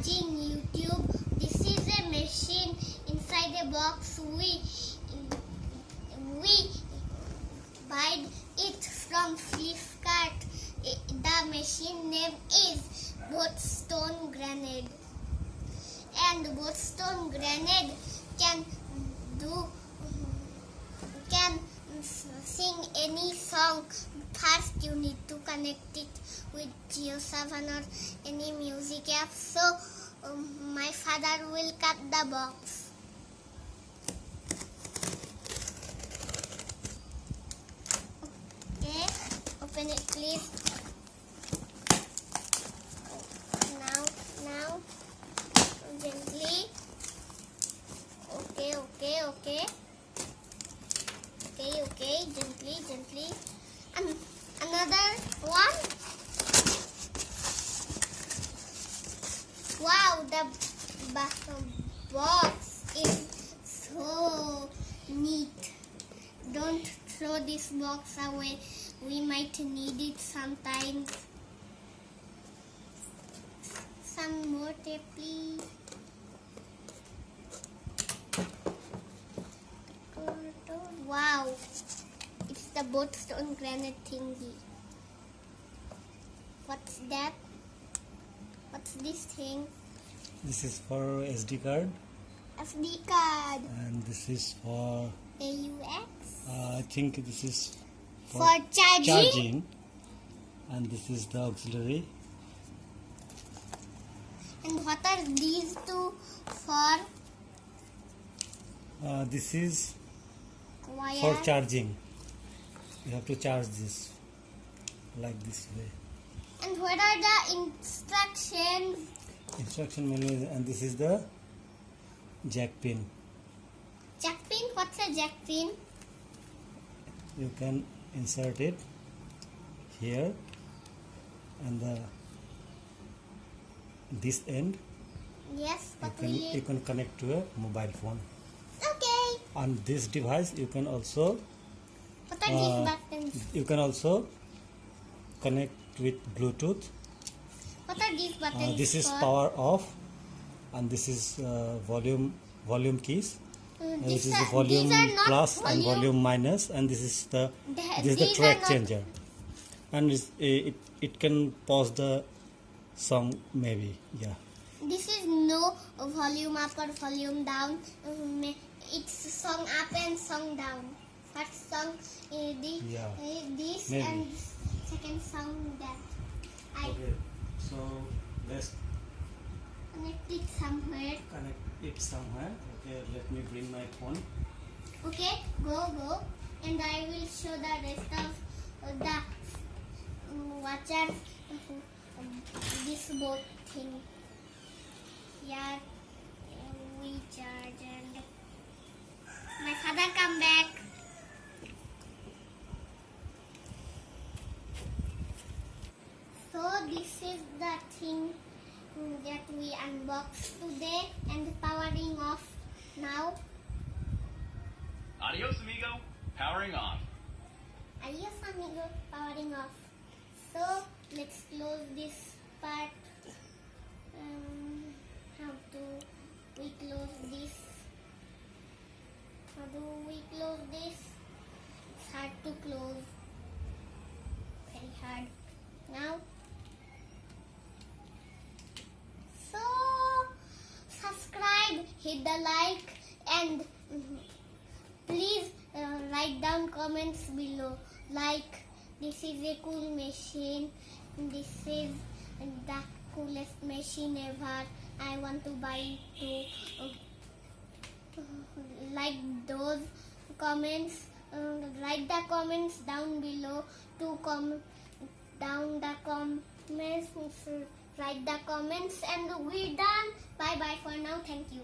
watching YouTube. This is a machine inside a box. We buy it from Flipkart. The machine name is Boatstone Grenade. And Boatstone Grenade can sing any song. First you need to connect it with JioSaavn or any music app. So my father will cut the box. Okay, open it please. Now gently. Okay, gently. And another one. Wow, the box is so neat. Don't throw this box away. We might need it sometimes. Some more tape, please. Wow, it's the Boatstone Grenade thingy. What's that? What's this thing? This is for SD card. SD card. And this is for AUX. I think this is For charging. And this is the auxiliary. And what are these two for? This is Wire. for charging. You have to charge this like this way. And what are the instructions? Instruction menu, and this is the jack pin. Jack pin? What's a jack pin? You can insert it here, and this end Yes, what will you can connect to a mobile phone. Okay. On this device you can also What are these buttons? you can also connect with Bluetooth. What are these buttons This is for? power off, and this is volume keys. This is the volume plus and volume minus, and this is the track changer, and it can pause the song maybe. Yeah. This is no volume up or volume down. It's song up and song down. First song this Maybe. and second song that. Okay. So let's Connect it somewhere. connect it somewhere. Okay. Let me bring my phone. Okay, go, and I will show the rest of the watchers this boat thing. Here we charge and my father come back. So this is the thing that we unboxed today and powering off now. Adios, amigo. Powering on. Adios amigo, powering off. So let's close this part. How do we close this? How do we close this? It's hard to close. Very hard. Now. So subscribe, hit the like, and please write down comments below. Like, this is a cool machine. This is the coolest machine ever. I want to buy it too. Like those comments. Write the comments down below. Down the comments. Write the comments, and we're done. Bye bye for now. Thank you.